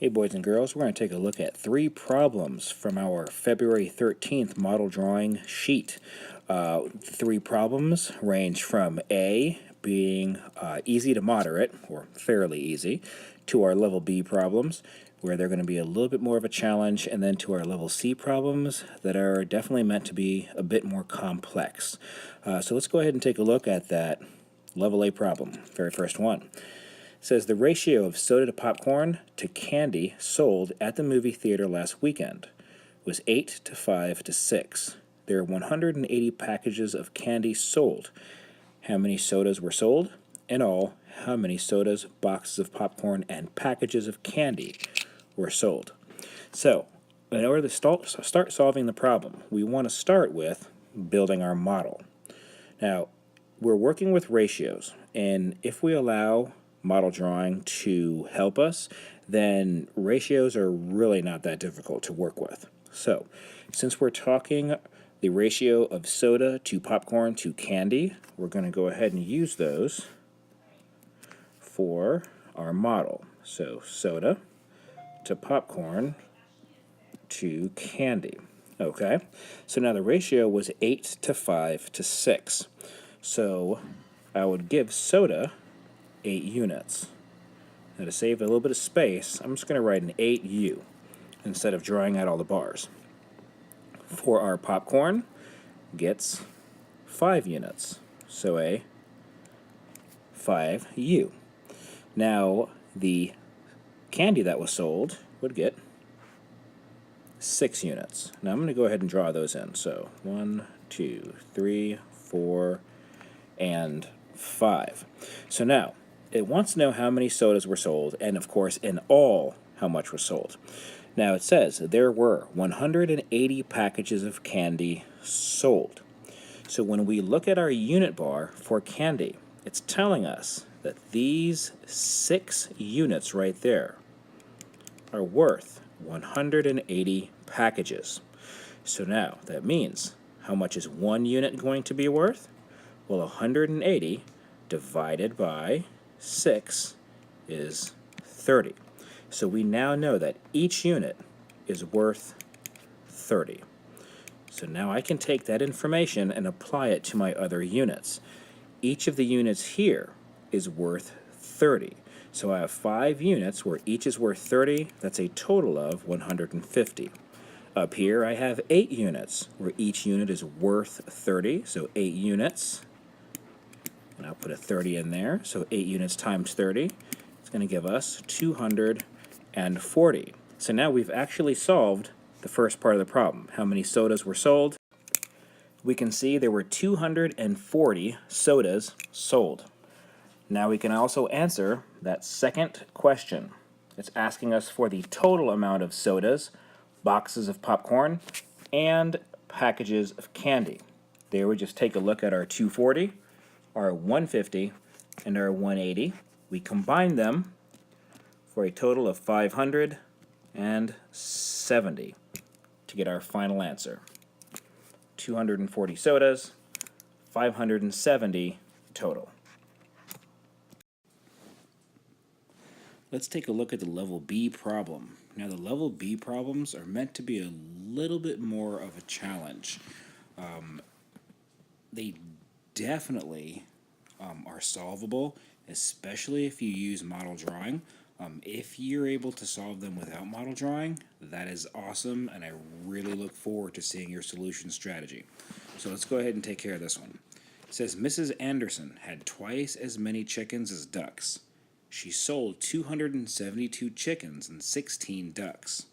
Hey boys and girls, we're going to take a look at 3 problems from our February 13th model drawing sheet. 3 problems range from A, being easy to moderate, or fairly easy, to our level B problems, where they're going to be a little bit more of a challenge, and then to our level C problems that are definitely meant to be a bit more complex. So let's go ahead and take a look at that level A problem, very first one. Says the ratio of soda to popcorn to candy sold at the movie theater last weekend was 8 to 5 to 6. There are 180 packages of candy sold. How many sodas were sold? In all, how many sodas, boxes of popcorn, and packages of candy were sold? So, in order to start solving the problem, we want to start with building our model. Now, we're working with ratios, and if we allow model drawing to help us, then ratios are really not that difficult to work with. So, since we're talking the ratio of soda to popcorn to candy, we're going to go ahead and use those for our model. So, soda to popcorn to candy. Okay, so now the ratio was 8 to 5 to 6. So, I would give soda 8 units. Now to save a little bit of space, I'm just going to write an 8U instead of drawing out all the bars. For our popcorn, gets 5 units, so a 5U. Now the candy that was sold would get 6 units. Now I'm going to go ahead and draw those in. So 1, 2, 3, 4, and 5. So now it wants to know how many sodas were sold, and of course, in all, how much was sold. Now it says there were 180 packages of candy sold. So when we look at our unit bar for candy, it's telling us that these 6 units right there are worth 180 packages. So now that means how much is 1 unit going to be worth? Well, 180 divided by 6 is 30. So we now know that each unit is worth 30. So now I can take that information and apply it to my other units. Each of the units here is worth 30. So I have 5 units where each is worth 30. That's a total of 150. Up here I have 8 units where each unit is worth 30. So 8 units. And I'll put a 30 in there, so 8 units times 30. It's going to give us 240. So now we've actually solved the first part of the problem. How many sodas were sold? We can see there were 240 sodas sold. Now we can also answer that second question. It's asking us for the total amount of sodas, boxes of popcorn, and packages of candy. There we just take a look at our 240. Our 150 and our 180. We combine them for a total of 570 to get our final answer. 240 sodas, 570 total. Let's take a look at the level B problem. Now the level B problems are meant to be a little bit more of a challenge. They definitely are solvable, especially if you use model drawing. If you're able to solve them without model drawing, that is awesome, and I really look forward to seeing your solution strategy. So let's go ahead and take care of this one. It says Mrs. Anderson had twice as many chickens as ducks. She sold 272 chickens and 16 ducks.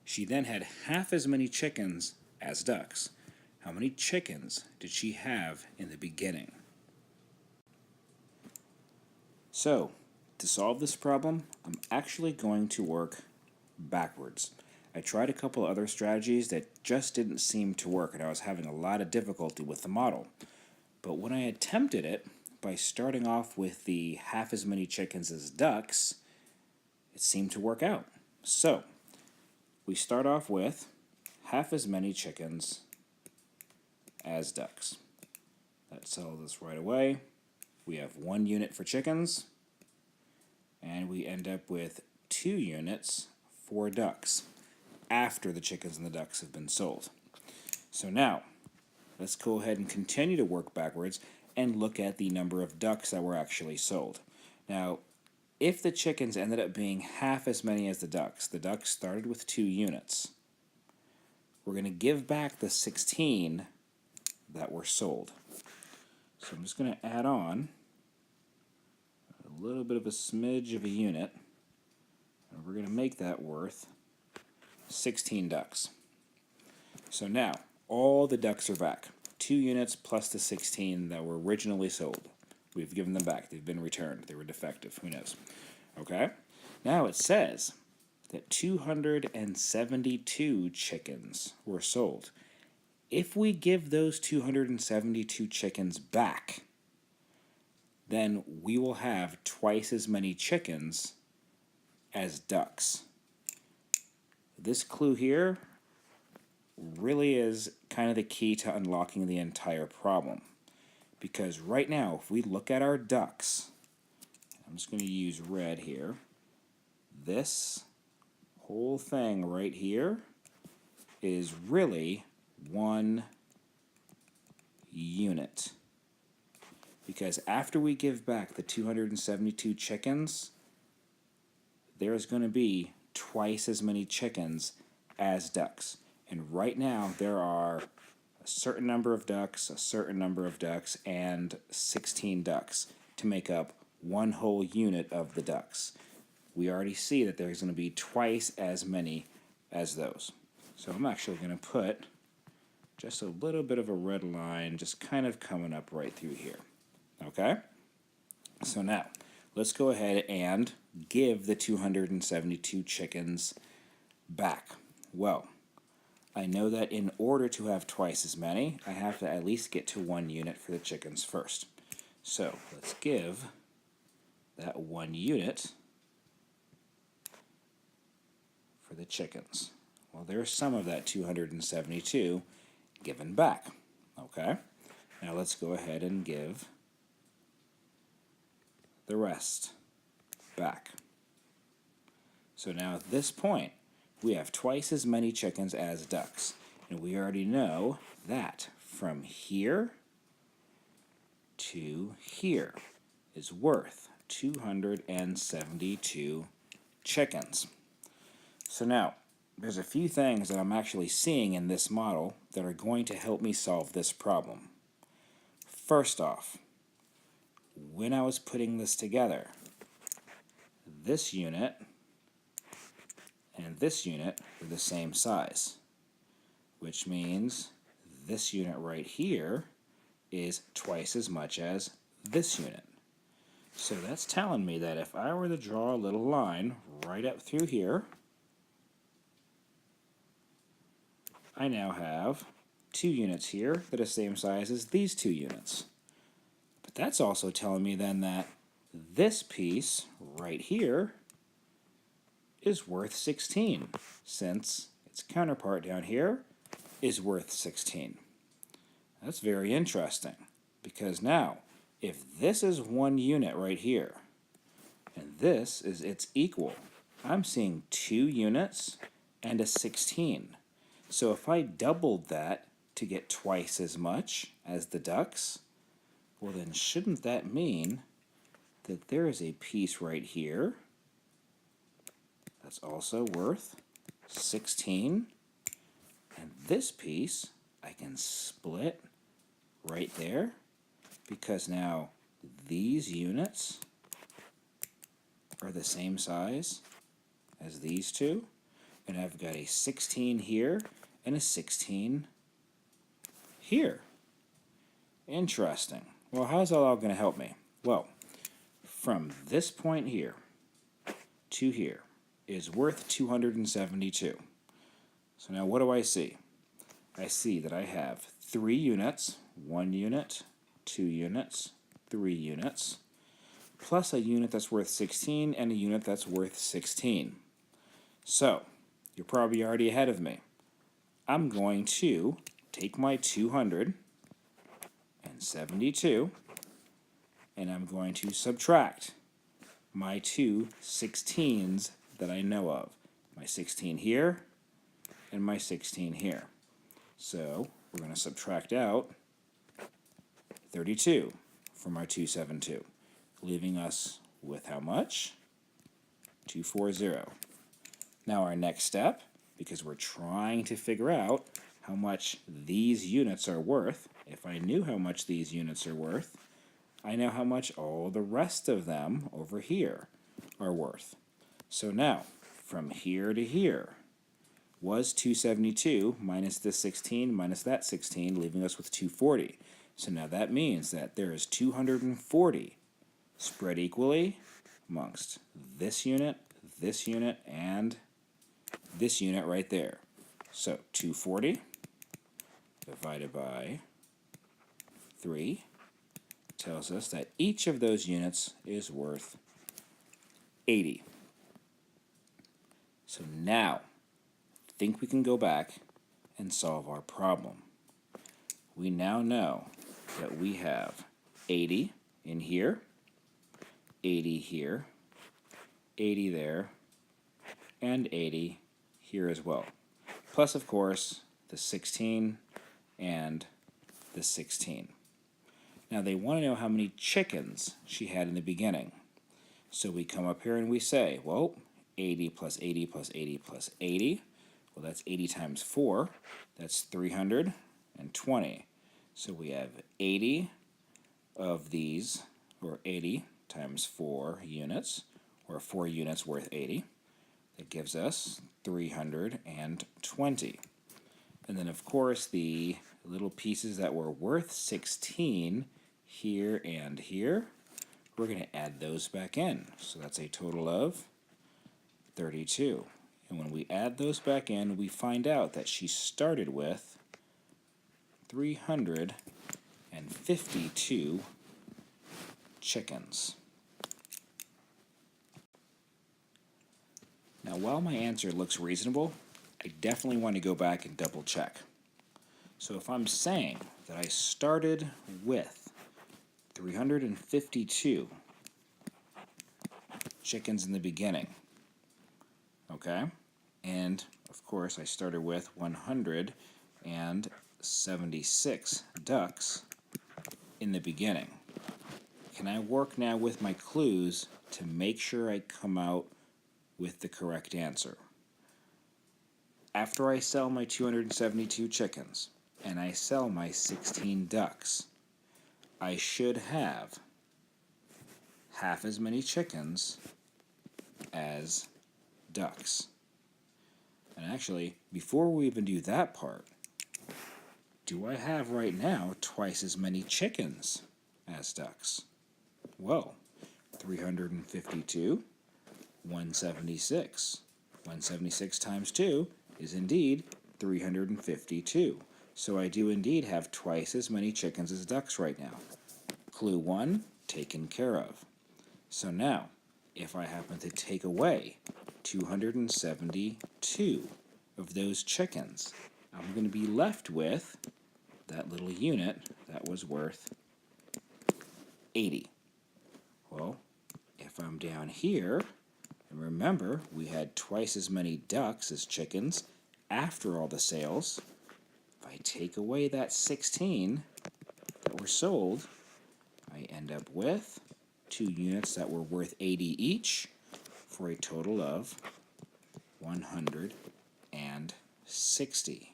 She then had half as many chickens as ducks. How many chickens did she have in the beginning? So, to solve this problem, I'm actually going to work backwards. I tried a couple other strategies that just didn't seem to work, and I was having a lot of difficulty with the model. But when I attempted it, by starting off with the half as many chickens as ducks, it seemed to work out. So, we start off with half as many chickens as ducks. Let's settle this right away. We have 1 unit for chickens, and we end up with 2 units for ducks after the chickens and the ducks have been sold. So now, let's go ahead and continue to work backwards and look at the number of ducks that were actually sold. Now, if the chickens ended up being half as many as the ducks started with 2 units, we're going to give back the 16 that were sold. So I'm just going to add on a little bit of a smidge of a unit, and we're going to make that worth 16 ducks. So now, all the ducks are back. 2 units plus the 16 that were originally sold. We've given them back. They've been returned. They were defective. Who knows? Okay? Now it says that 272 chickens were sold. If we give those 272 chickens back, then we will have twice as many chickens as ducks. This clue here really is kind of the key to unlocking the entire problem. Because right now, if we look at our ducks, I'm just going to use red here, this whole thing right here is really 1 unit. Because after we give back the 272 chickens, there's going to be twice as many chickens as ducks. And right now, there are a certain number of ducks, a certain number of ducks, and 16 ducks to make up 1 whole unit of the ducks. We already see that there's going to be twice as many as those. So I'm actually going to put just a little bit of a red line just kind of coming up right through here. Okay? So now, let's go ahead and give the 272 chickens back. Well, I know that in order to have twice as many, I have to at least get to 1 unit for the chickens first. So let's give that 1 unit for the chickens. Well, there's some of that 272 given back. Okay? Now let's go ahead and give the rest back. So now at this point, we have twice as many chickens as ducks. And we already know that from here to here is worth 272 chickens. So now, there's a few things that I'm actually seeing in this model that are going to help me solve this problem. First off, when I was putting this together, this unit and this unit are the same size, which means this unit right here is twice as much as this unit. So that's telling me that if I were to draw a little line right up through here, I now have 2 units here that are the same size as these 2 units. But that's also telling me then that this piece right here is worth 16, since its counterpart down here is worth 16. That's very interesting, because now, if this is 1 unit right here, and this is its equal, I'm seeing 2 units and a 16. So if I doubled that to get twice as much as the ducks, well then shouldn't that mean that there is a piece right here that's also worth 16, and this piece I can split right there, because now these units are the same size as these 2, and I've got a 16 here and a 16 here. Interesting. Well, how's that all going to help me? Well, from this point here to here is worth 272. So now what do I see? I see that I have 3 units, 1 unit, 2 units, 3 units, plus a unit that's worth 16 and a unit that's worth 16. So, you're probably already ahead of me. I'm going to take my 272 and I'm going to subtract my 2 16s that I know of. My 16 here and my 16 here. So we're going to subtract out 32 from our 272, leaving us with how much? 240. Now our next step, because we're trying to figure out how much these units are worth, if I knew how much these units are worth, I know how much all the rest of them over here are worth. So now, from here to here, was 272 minus this 16 minus that 16, leaving us with 240. So now that means that there is 240 spread equally amongst this unit, and this unit right there. So 240 divided by 3 tells us that each of those units is worth 80. So now, I think we can go back and solve our problem. We now know that we have 80 in here, 80 here, 80 there, and 80 here as well. Plus, of course, the 16 and the 16. Now, they want to know how many chickens she had in the beginning. So we come up here and we say, well, 80 plus 80 plus 80 plus 80. Well, that's 80 times 4. That's 320. So we have 80 of these, or 80 times 4 units, or 4 units worth 80. That gives us 320. And then, of course, the little pieces that were worth 16 here and here, we're going to add those back in. So that's a total of 32. And when we add those back in, we find out that she started with 352 chickens. Now, while my answer looks reasonable, I definitely want to go back and double check. So if I'm saying that I started with 352 chickens in the beginning, okay? And, of course, I started with 176 ducks in the beginning. Can I work now with my clues to make sure I come out with the correct answer? After I sell my 272 chickens and I sell my 16 ducks, I should have half as many chickens as ducks. And actually, before we even do that part, do I have right now twice as many chickens as ducks? Well, 352, 176. 176 times 2 is indeed 352. So I do indeed have twice as many chickens as ducks right now. Clue 1, taken care of. So now, if I happen to take away 272 of those chickens, I'm going to be left with that little unit that was worth 80. Well, if I'm down here, and remember, we had twice as many ducks as chickens after all the sales. If I take away that 16 that were sold, I end up with 2 units that were worth 80 each for a total of 160.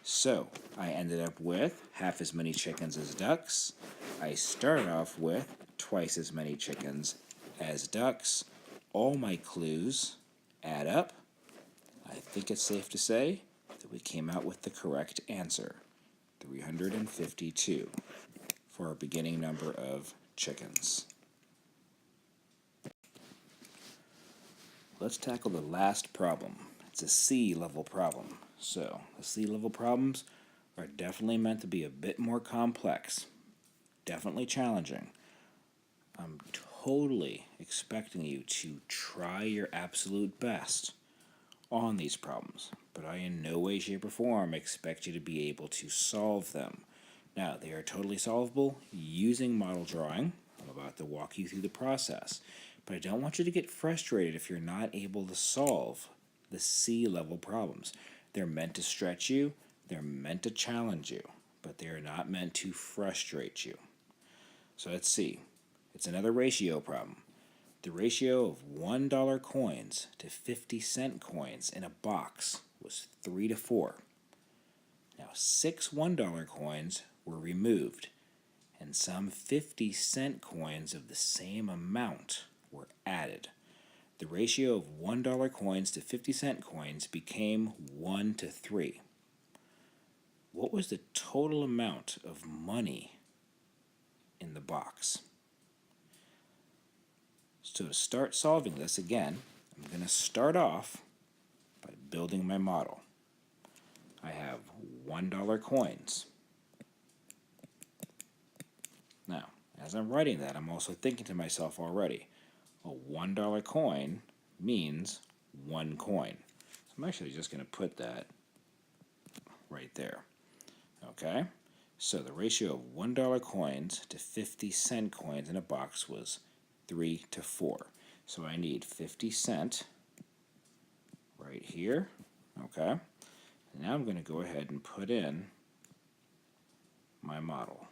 So I ended up with half as many chickens as ducks. I started off with twice as many chickens as ducks. All my clues add up. I think it's safe to say that we came out with the correct answer, 352, for our beginning number of chickens. Let's tackle the last problem. It's a C-level problem. So the C-level problems are definitely meant to be a bit more complex, definitely challenging. I'm totally expecting you to try your absolute best on these problems, but I in no way, shape, or form expect you to be able to solve them. Now, they are totally solvable using model drawing. I'm about to walk you through the process. But I don't want you to get frustrated if you're not able to solve the C-level problems. They're meant to stretch you, they're meant to challenge you, but they are not meant to frustrate you. So let's see. It's another ratio problem. The ratio of $1 coins to 50-cent coins in a box was 3 to 4. Now, 6 $1 coins were removed, and some 50-cent coins of the same amount were added. The ratio of $1 coins to 50-cent coins became 1 to 3. What was the total amount of money in the box? So to start solving this again, I'm going to start off by building my model. I have $1 coins. Now, as I'm writing that, I'm also thinking to myself already, a $1 coin means 1 coin. So I'm actually just going to put that right there. Okay? So the ratio of $1 coins to 50-cent coins in a box was 3 to 4. So I need 50 cent right here. Okay? And now I'm going to go ahead and put in my model.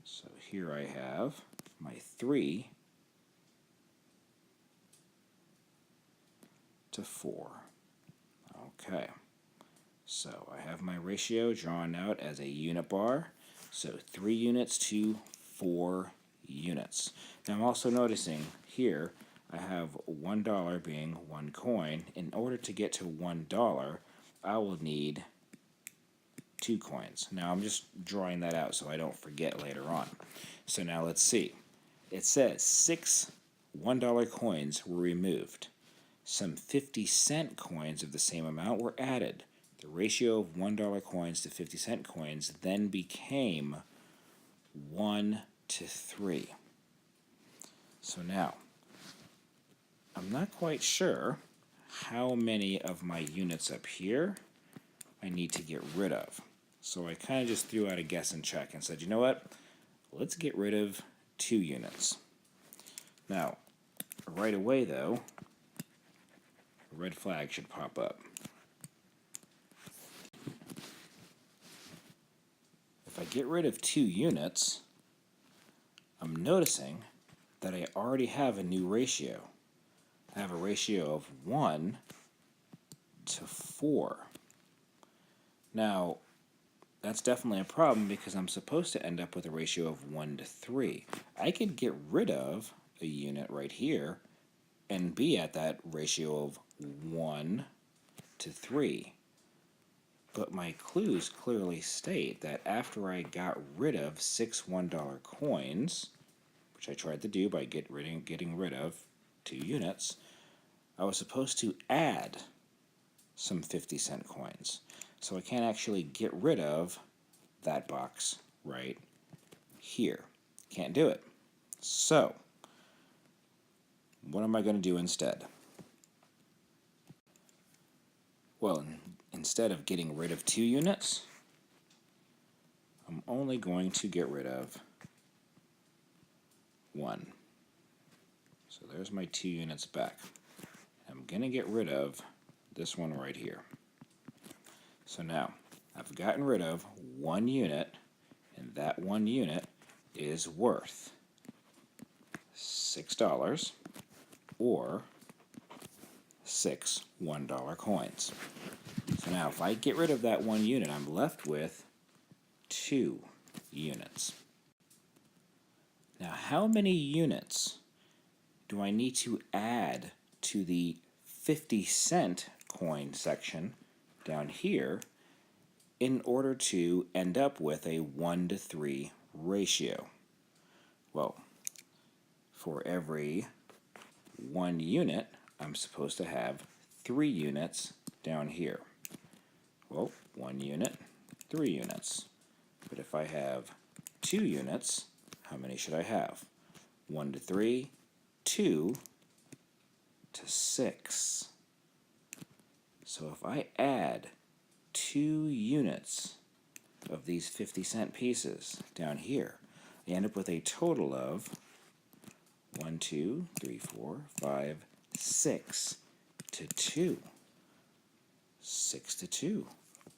So here I have my 3 to 4. Okay. So I have my ratio drawn out as a unit bar. So 3 units to 4 units. Now I'm also noticing here I have $1 being 1 coin. In order to get to $1, I will need 2 coins. Now I'm just drawing that out so I don't forget later on. So now let's see. It says 6 $1 coins were removed. Some 50-cent coins of the same amount were added. The ratio of $1 coins to 50-cent coins then became 1 to 3. So now, I'm not quite sure how many of my units up here I need to get rid of. So I kind of just threw out a guess and check and said, you know what? Let's get rid of 2 units. Now, right away though, a red flag should pop up. If I get rid of 2 units, I'm noticing that I already have a new ratio. I have a ratio of 1 to 4. Now, that's definitely a problem because I'm supposed to end up with a ratio of 1 to 3. I could get rid of a unit right here and be at that ratio of 1 to 3. But my clues clearly state that after I got rid of 6 $1 coins, which I tried to do by getting rid of 2 units, I was supposed to add some 50-cent coins. So I can't actually get rid of that box right here. Can't do it. So, what am I going to do instead? Well, instead of getting rid of 2 units, I'm only going to get rid of 1. So there's my 2 units back. I'm going to get rid of this one right here. So now, I've gotten rid of 1 unit, and that 1 unit is worth $6 or 6 $1 coins. So now, if I get rid of that 1 unit, I'm left with 2 units. Now, how many units do I need to add to the 50-cent coin section down here in order to end up with a 1 to 3 ratio? Well, for every 1 unit, I'm supposed to have 3 units down here. Well, 1 unit, 3 units. But if I have 2 units, how many should I have? 1 to 3, 2 to 6. So if I add 2 units of these 50-cent pieces down here, I end up with a total of 1, 2, 3, 4, 5, 6 to 2. 6 to 2.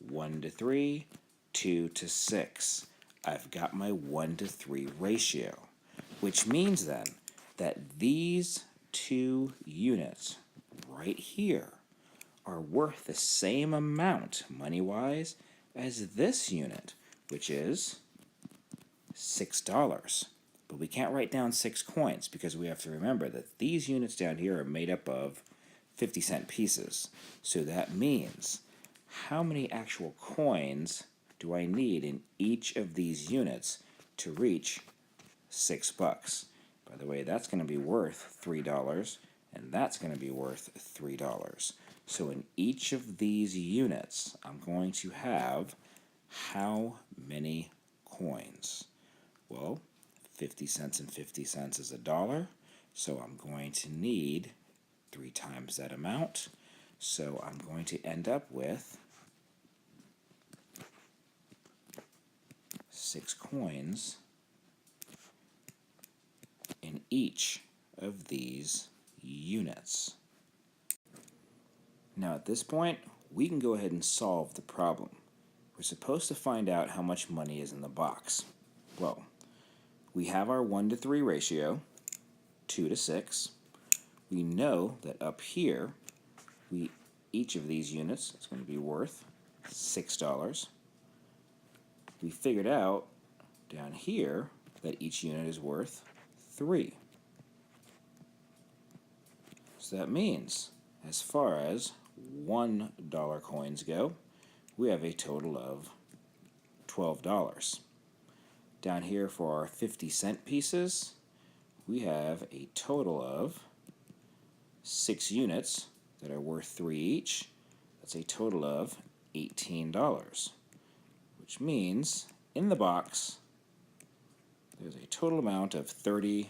1 to 3, 2 to 6. I've got my 1 to 3 ratio, which means then that these two units right here are worth the same amount, money-wise, as this unit, which is $6. But we can't write down 6 coins because we have to remember that these units down here are made up of 50-cent pieces. So that means how many actual coins do I need in each of these units to reach $6? By the way, that's going to be worth $3, and that's going to be worth $3. So in each of these units, I'm going to have how many coins? Well, 50 cents and 50 cents is $1, so I'm going to need 3 times that amount. So I'm going to end up with 6 coins in each of these units. Now at this point, we can go ahead and solve the problem. We're supposed to find out how much money is in the box. Well, we have our 1 to 3 ratio, 2 to 6. We know that up here, each of these units is going to be worth $6. We figured out down here that each unit is worth 3. So that means, as far as $1 coins go, we have a total of $12. Down here for our 50-cent pieces, we have a total of 6 units that are worth 3 each. That's a total of $18, which means in the box there's a total amount of $30.